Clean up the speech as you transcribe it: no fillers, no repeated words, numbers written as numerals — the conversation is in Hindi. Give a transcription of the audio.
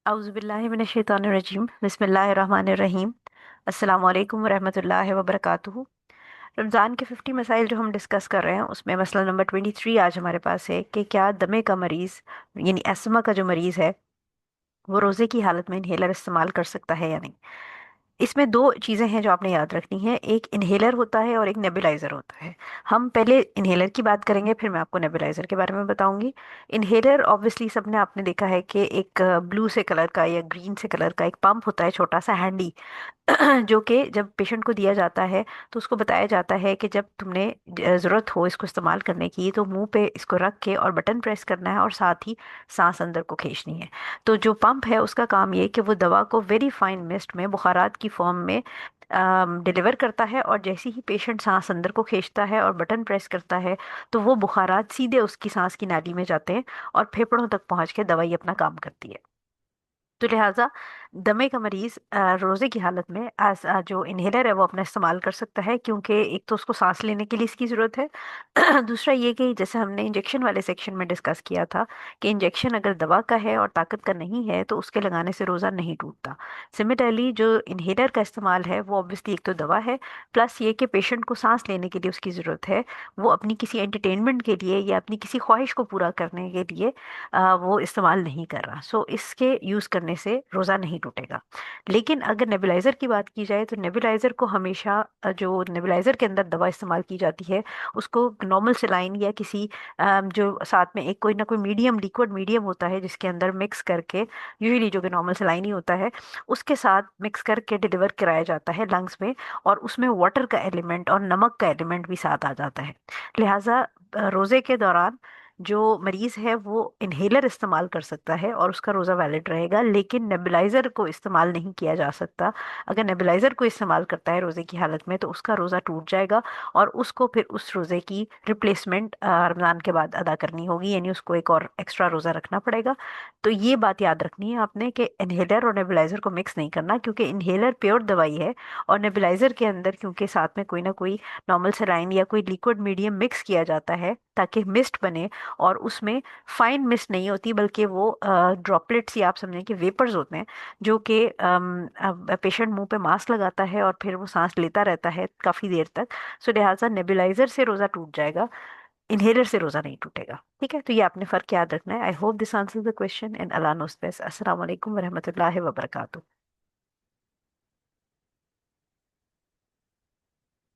औज़ुबिल्लाहिमिनश्शैतानिर्रजीम बिस्मिल्लाहिर्रहमानिर्रहीम। अस्सलामु अलैकुम वरहमतुल्लाहि वबरकातुहू। रमज़ान के 50 मसाइल जो हम डिस्कस कर रहे हैं उसमें मसला नंबर 23 आज हमारे पास है कि क्या दमे का मरीज़ यानी अस्थमा का जो मरीज़ है वो रोज़े की हालत में इन्हेलर इस्तेमाल कर सकता है या नहीं। इसमें दो चीज़ें हैं जो आपने याद रखनी है, एक इन्हेलर होता है और एक नेबुलाइज़र होता है। हम पहले इन्हेलर की बात करेंगे, फिर मैं आपको नेबुलाइज़र के बारे में बताऊंगी। इन्हेलर ऑब्वियसली सबने आपने देखा है कि एक ब्लू से कलर का या ग्रीन से कलर का एक पंप होता है, छोटा सा हैंडी जो कि जब पेशेंट को दिया जाता है तो उसको बताया जाता है कि जब तुमने ज़रूरत हो इसको इस्तेमाल करने की तो मुंह पे इसको रख के और बटन प्रेस करना है और साथ ही सांस अंदर को खींचनी है। तो जो पंप है उसका काम ये है कि वो दवा को वेरी फाइन मिस्ट में बुखारात की फॉर्म में डिलीवर करता है, और जैसे ही पेशेंट सांस अंदर को खींचता है और बटन प्रेस करता है तो वो बुखारात सीधे उसकी सांस की नाली में जाते हैं और फेफड़ों तक पहुंच के दवाई अपना काम करती है। तो लिहाजा दमे का मरीज रोजे की हालत में जो इन्हेलर है वो अपना इस्तेमाल कर सकता है, क्योंकि एक तो उसको सांस लेने के लिए इसकी ज़रूरत है दूसरा ये कि जैसे हमने इंजेक्शन वाले सेक्शन में डिस्कस किया था कि इंजेक्शन अगर दवा का है और ताकत का नहीं है तो उसके लगाने से रोज़ा नहीं टूटता। सिमिलरली जो इन्हेलर का इस्तेमाल है वो ऑब्वियसली एक तो दवा है, प्लस ये कि पेशेंट को सांस लेने के लिए उसकी ज़रूरत है, वो अपनी किसी एंटरटेनमेंट के लिए या अपनी किसी ख्वाहिश को पूरा करने के लिए वो इस्तेमाल नहीं कर रहा। सो इसके यूज़ करने से रोज़ा नहीं टूटेगा। लेकिन अगर नेबुलाइज़र की बात की जाए तो नेबुलाइज़र को हमेशा जो नेबुलाइज़र के अंदर दवा इस्तेमाल की जाती है उसको नॉर्मल सेलाइन या किसी जो साथ में एक कोई ना कोई मीडियम लिक्विड मीडियम होता है जिसके अंदर मिक्स करके, यूजुअली जो कि नॉर्मल सेलाइन ही होता है, उसके साथ मिक्स करके डिलीवर कराया जाता है लंग्स में, और उसमें वाटर का एलिमेंट और नमक का एलिमेंट भी साथ आ जाता है। लिहाजा रोज़े के दौरान जो मरीज है वो इन्हेलर इस्तेमाल कर सकता है और उसका रोज़ा वैलिड रहेगा, लेकिन नेबुलाइजर को इस्तेमाल नहीं किया जा सकता। अगर नेबुलाइजर को इस्तेमाल करता है रोज़े की हालत में तो उसका रोज़ा टूट जाएगा और उसको फिर उस रोज़े की रिप्लेसमेंट रमज़ान के बाद अदा करनी होगी, यानी उसको एक और एक्स्ट्रा रोज़ा रखना पड़ेगा। तो ये बात याद रखनी है आपने कि इन्हेलर और नेबुलाइजर को मिक्स नहीं करना, क्योंकि इन्हेलर प्योर दवाई है और नेबुलाइजर के अंदर क्योंकि साथ में कोई ना कोई नॉर्मल सेलाइन या कोई लिक्विड मीडियम मिक्स किया जाता है ताकि मिस्ट बने, और उसमें फाइन मिस्ट नहीं होती बल्कि वो ड्रॉपलेट्स या आप समझें कि वेपर्स होते हैं जो कि पेशेंट मुंह पे मास्क लगाता है और फिर वो सांस लेता रहता है काफ़ी देर तक। सो लिहाजा नेबुलाइजर से रोज़ा टूट जाएगा, इन्हेलर से रोज़ा नहीं टूटेगा। ठीक है, तो ये आपने फ़र्क याद रखना है। I hope this answer the question and Allah knows best. अस्सलाम वालेकुम वरहमतुल्लाहि वबरकातुहू।